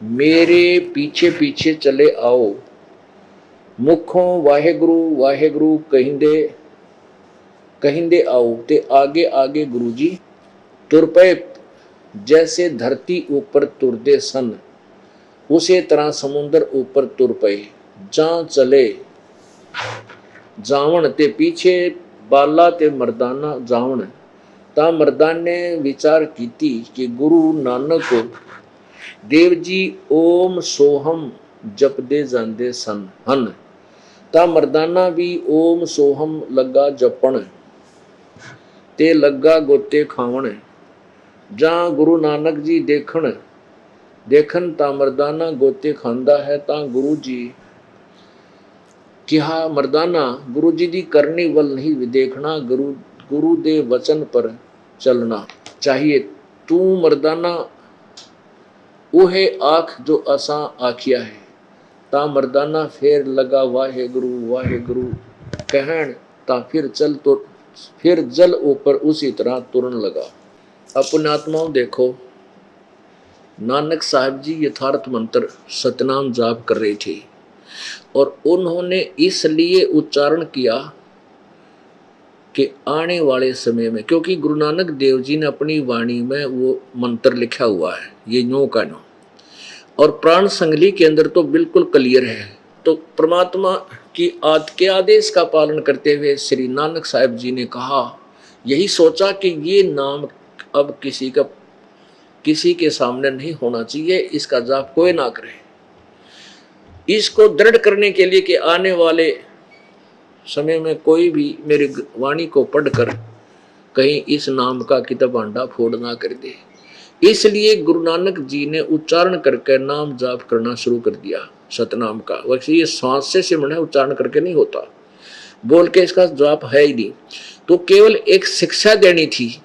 Speaker 1: मेरे पीछे पीछे चले आओ। मुखों वाहेगुरु वाहेगुरु कहिंदे कहिंदे आओ, ते आगे आगे गुरुजी तुर पे। जैसे धरती ऊपर तुरदे सन, उसे तरह समुद्र ऊपर तुर पे। जहां चले जावण, ते पीछे बाला ते मर्दाना जावण। ता मर्दान ने विचार कीती कि गुरु नानक देव जी ओम सोहम जपदे जांदे सन हन। ता मर्दाना भी ओम सोहम लगा जपण, ते लगा गोते खावण। जहां गुरु नानक जी देखन ता मर्दाना गोते खांदा है। ता गुरु जी कहा मर्दाना, गुरु जी दी करनी वल नहीं देखना, गुरु दे वचन पर चलना चाहिए। तू मर्दाना उहे आख जो असा आखिया है। ता मर्दाना फिर लगा वाहे गुरु कहन, ता फिर जल ऊपर उसी तरह तुरन लगा। पुण्यात्माओं देखो, नानक साहब जी यथार्थ मंत्र सतनाम जाप कर रहे थे, और उन्होंने इसलिए उच्चारण किया कि आने वाले समय में, क्योंकि गुरु नानक देव जी ने अपनी वाणी में वो मंत्र लिखा हुआ है, ये नो का नो, और प्राण संगली के अंदर तो बिल्कुल क्लियर है। तो परमात्मा की के आदेश का पालन करते हुए श्री नानक साहब जी ने कहा, यही सोचा कि ये नाम अब किसी के सामने नहीं होना चाहिए, इसका जाप कोई ना करे। इसको दृढ़ करने के लिए कि आने वाले समय में कोई भी मेरी वाणी को पढ़कर कहीं इस नाम का किताब भांडा फोड़ ना कर दे, इसलिए गुरु नानक जी ने उच्चारण करके नाम जाप करना शुरू कर दिया सतनाम का। वैसे ये श्वास से सिमरन है, उच्चारण करके नहीं होता, बोल के इसका जाप है ही नहीं। तो केवल एक शिक्षा देनी थी।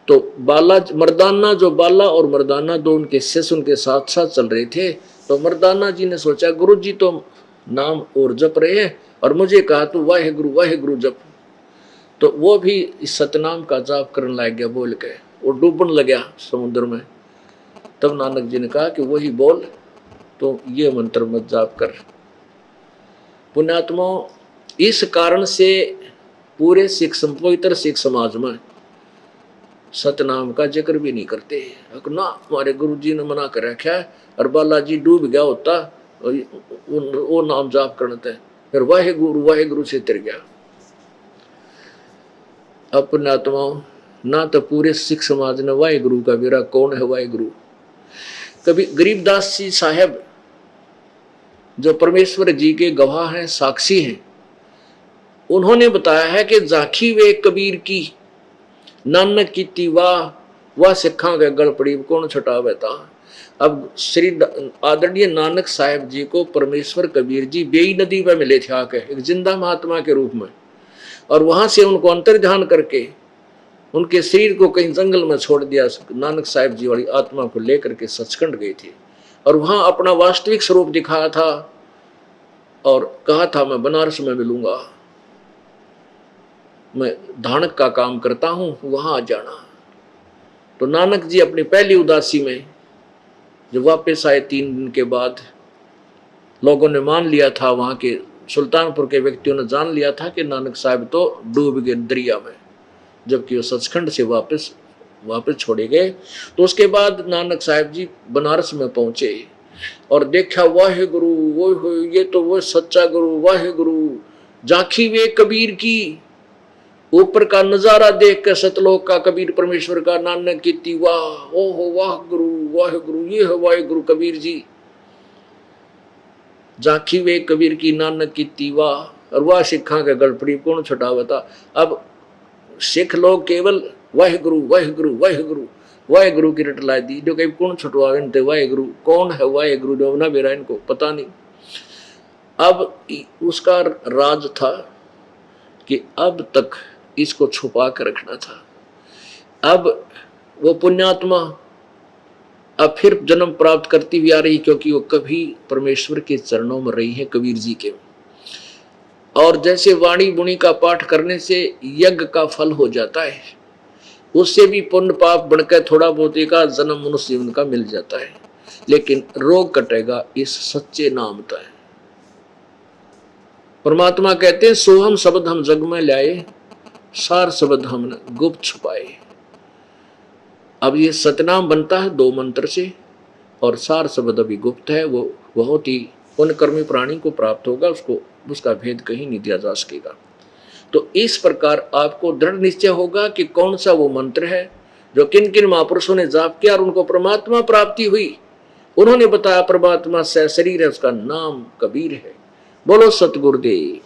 Speaker 1: तो बाला मर्दाना, जो बाला और मर्दाना दो उनके शिष्य उनके साथ साथ चल रहे थे। तो मर्दाना जी ने सोचा गुरु जी तो नाम और जप रहे हैं और मुझे कहा तो वाहे गुरु जप। तो वो भी इस सतनाम का जाप करने लग गया, बोल के वो डूबने लगा समुद्र में। तब नानक जी ने कहा कि वही बोल, तो ये मंत्र मत जाप कर। पुण्यात्मा, इस कारण से पूरे पवित्र सिख समाज में सतनाम का जिक्र भी नहीं करते ना। हमारे गुरु जी ने मना कर रखा है, और बालाजी डूब गया होता वो नाम जाप करते, फिर वाहे गुरु से तिर गया। अपने आत्माओं, ना तो पूरे सिख समाज ने वाहे गुरु का विरा। कौन है वाहे गुरु? कभी गरीबदास जी साहब जो परमेश्वर जी के गवाह हैं, साक्षी हैं, उन्होंने बताया है कि जाखी वे कबीर की नानक की वाह सिखा के गल पड़ी कौन छुटावे ता। अब श्री आदरणीय नानक साहब जी को परमेश्वर कबीर जी बेई नदी में मिले थे आके, एक जिंदा महात्मा के रूप में, और वहां से उनको अंतर्ध्यान करके उनके शरीर को कहीं जंगल में छोड़ दिया। नानक साहब जी वाली आत्मा को लेकर के सचखंड गए थे और वहां अपना वास्तविक स्वरूप दिखाया था और कहा था मैं बनारस में मिलूंगा, मैं धानक का काम करता हूं, वहां आ जाना। तो नानक जी अपनी पहली उदासी में जब वापस आए 3 दिन के बाद, लोगों ने मान लिया था, वहां के सुल्तानपुर के व्यक्तियों ने जान लिया था कि नानक साहब तो डूब गए दरिया में, जबकि वो सचखंड से वापस छोड़े गए। तो उसके बाद नानक साहब जी बनारस में पहुंचे और देखा वाहे गुरु, वो ये तो वो सच्चा गुरु, वाहे गुरु जाखी वे कबीर की। ऊपर का नजारा देख कर सतलोक का कबीर परमेश्वर का नानक की वाह, ओहो वाह गुरु, ये है वाहे गुरु कबीर जी। जाखी वे कबीर की नानक की वाह, और वाह सिखा के गलपड़ी कौन छुटावता। अब सिख लोग केवल वाहे गुरु की रट ला दी, जो कहीं कौन छुटवावे वाहे गुरु। कौन है वाहे गुरु? जो ना बेरा इनको पता नहीं। अब उसका राज था कि अब तक इसको छुपा कर रखना था। अब वो पुण्यात्मा अब फिर जन्म प्राप्त करती हुई आ रही, क्योंकि वो कभी परमेश्वर के चरणों में रही है कबीर जी के। और जैसे वाणी बुणी का पाठ करने से यज्ञ का फल हो जाता है, उससे भी पुण्य पाप बढ़कर थोड़ा बहुत एक जन्म मनुष्य जीवन का मिल जाता है, लेकिन रोग कटेगा इस सच्चे नाम का। परमात्मा कहते हैं सोहम शब्द हम जग में लाए, सार शब्द हमने गुप्त छुपाए। अब ये सतनाम बनता है 2 मंत्र से, और सार शब्द अभी गुप्त है, वो बहुत ही पुण्यकर्मी प्राणी को प्राप्त होगा, उसका भेद कहीं नहीं दिया जा सकेगा। तो इस प्रकार आपको दृढ़ निश्चय होगा कि कौन सा वो मंत्र है जो किन किन महापुरुषों ने जाप किया और उनको परमात्मा प्राप्ति हुई। उन्होंने बताया परमात्मा से शरीर है, उसका नाम कबीर है। बोलो सतगुरुदेव।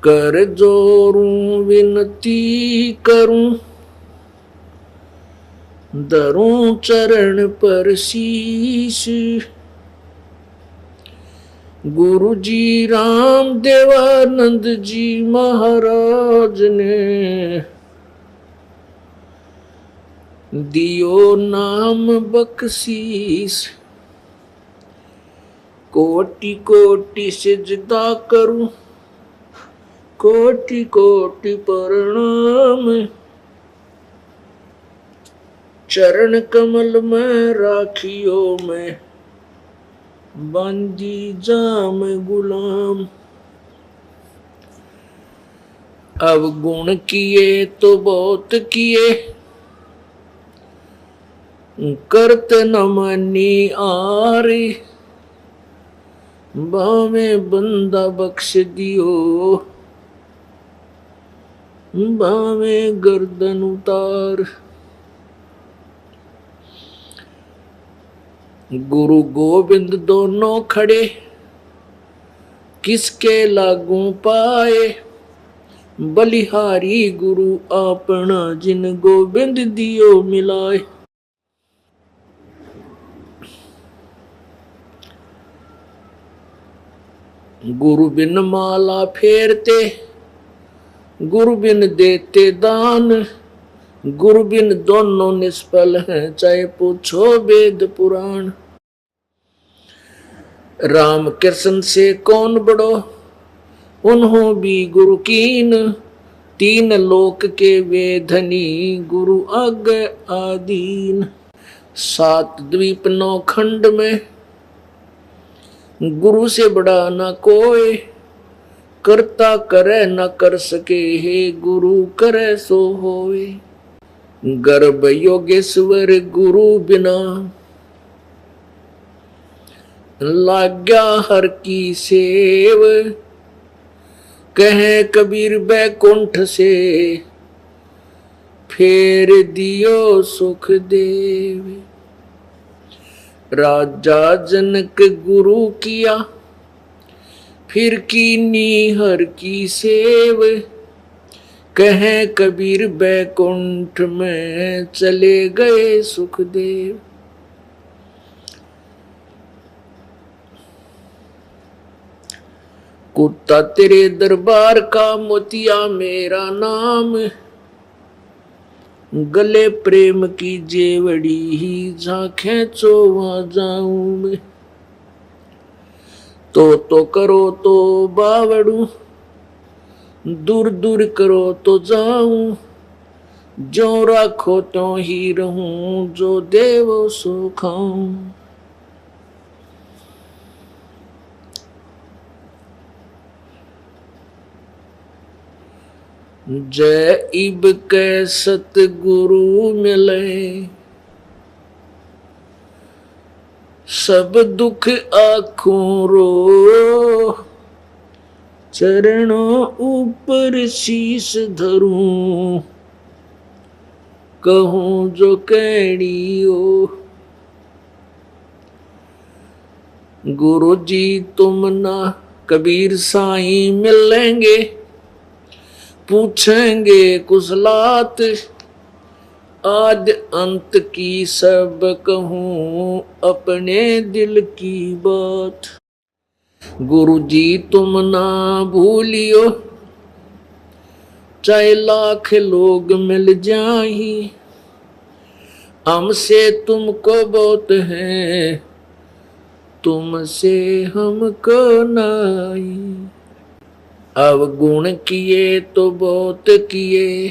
Speaker 1: कर जोरूं विनती करूं, धरूं चरण पर शीश। गुरु जी राम देवानंद जी महाराज ने दियो नाम बख्शीश। कोटि कोटि सिजदा करूं, कोटि कोटि प्रणाम। चरण कमल में राखियो में, बंदी जाम गुलाम। अवगुण किए तो बहुत किए, करत न मानी आरे, बामे बंदा बख्श दियो, बामे गर्दन उतार। गुरु गोविंद दोनों खड़े, किसके लागू पाए, बलिहारी गुरु अपना, जिन गोविंद दियो मिलाए। गुरु बिन माला फेरते, गुरु बिन देते दान, गुरु बिन दोनों निष्फल हैं, चाहे पूछो वेद पुराण। राम कृष्ण से कौन बड़ो, उन्हों भी गुरु कीन, तीन लोक के वे धनी, गुरु आगे आदीन। सात द्वीप नौ खंड में, गुरु से बड़ा न कोई, करता करे न कर सके, हे गुरु करे सो होए। गर्भ योगेश्वर गुरु बिना, लाग्या हर की सेव, कहे कबीर बैकुंठ से, फेर दियो सुख देव। राजा जनक गुरु किया, फिर कीनी हर की सेव, कहे कबीर बैकुंठ में, चले गए सुखदेव। कुत्ता तेरे दरबार का, मोतिया मेरा नाम, गले प्रेम की जेवड़ी ही, झांखें चो वहां जाऊं मैं। तो करो तो बावड़ू, दूर दूर करो तो जाऊं, जो राखो तो ही रहूं, जो देवो सो खाऊं। जय इब के सतगुरु मिले, सब दुख आँखों रो, चरणों ऊपर शीश धरूं, कहूं जो कहड़ियो। गुरु जी तुम ना कबीर साईं मिलेंगे, पूछेंगे कुशलात, आद अंत की सब कहूं, अपने दिल की बात। गुरु जी तुम ना भूलियो, चाहे लाख लोग मिल जाही, हमसे तुमको बहुत है, तुमसे हमको नहीं। अवगुण किए तो बहुत किए,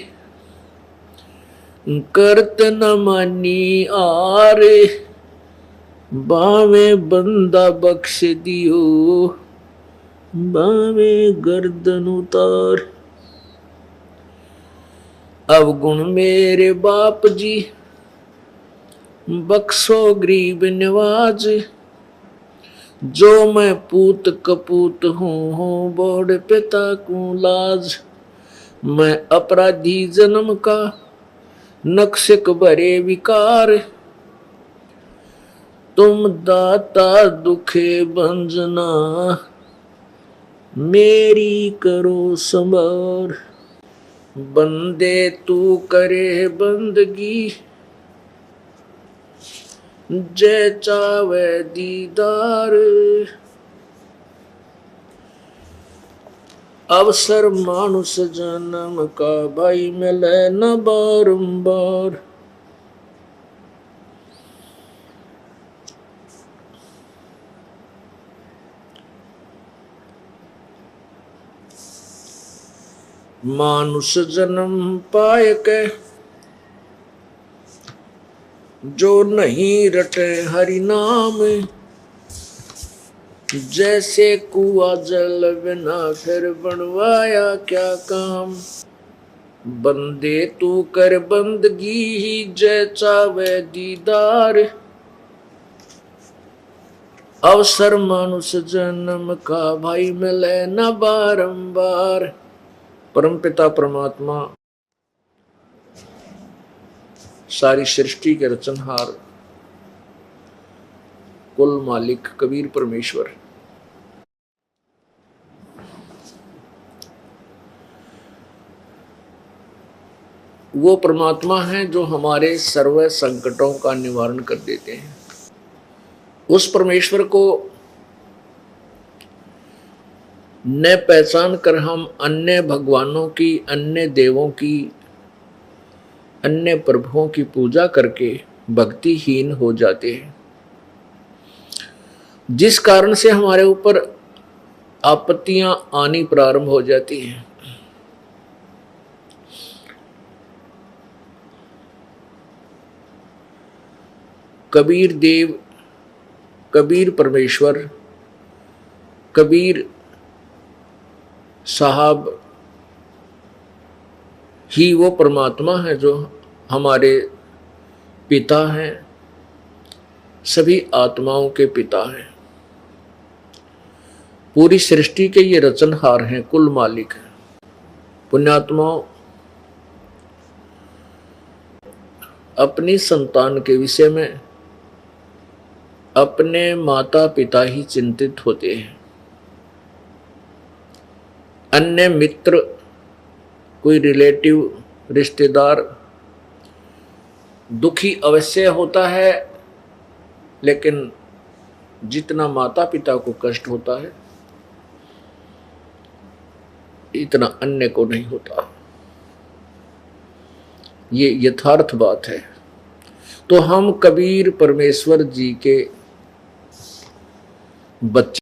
Speaker 1: करत न मानी आरे, बावे बंदा बख्श दियो, बावे गर्दन उतार। अवगुण मेरे बाप जी, बख्शो गरीब नवाज, जो मैं पूत कपूत हूँ, बोड़ पिता को लाज। मैं अपराधी जन्म का, नक्शक भरे विकार, तुम दाता दुखे भंजना, मेरी करो संभार। बंदे तू करे बंदगी, जय चावे दीदार। अवसर मानुष जन्म का, भाई मिले न बारंबार। मानुष जन्म पाए के, जो नहीं रटे हरि नाम, जैसे कुआ जल बिना फिर बनवाया क्या काम। बंदे तू कर बंदगी ही जय चावे दीदार। अवसर मानुष जन्म का भाई मिले न बारंबार। परमपिता परमात्मा सारी सृष्टि के रचनहार कुल मालिक कबीर परमेश्वर वो परमात्मा हैं जो हमारे सर्व संकटों का निवारण कर देते हैं। उस परमेश्वर को न पहचान कर हम अन्य भगवानों की, अन्य देवों की, अन्य प्रभुओं की पूजा करके भक्तिहीन हो जाते हैं, जिस कारण से हमारे ऊपर आपत्तियां आनी प्रारंभ हो जाती हैं। कबीर देव, कबीर परमेश्वर, कबीर साहब ही वो परमात्मा है जो हमारे पिता हैं, सभी आत्माओं के पिता हैं, पूरी सृष्टि के ये रचनहार हैं, कुल मालिक हैं। पुण्यात्माओं, अपनी संतान के विषय में अपने माता पिता ही चिंतित होते हैं। अन्य मित्र, कोई रिलेटिव, रिश्तेदार दुखी अवश्य होता है, लेकिन जितना माता पिता को कष्ट होता है इतना अन्य को नहीं होता। ये यथार्थ बात है। तो हम कबीर परमेश्वर जी के बच्चे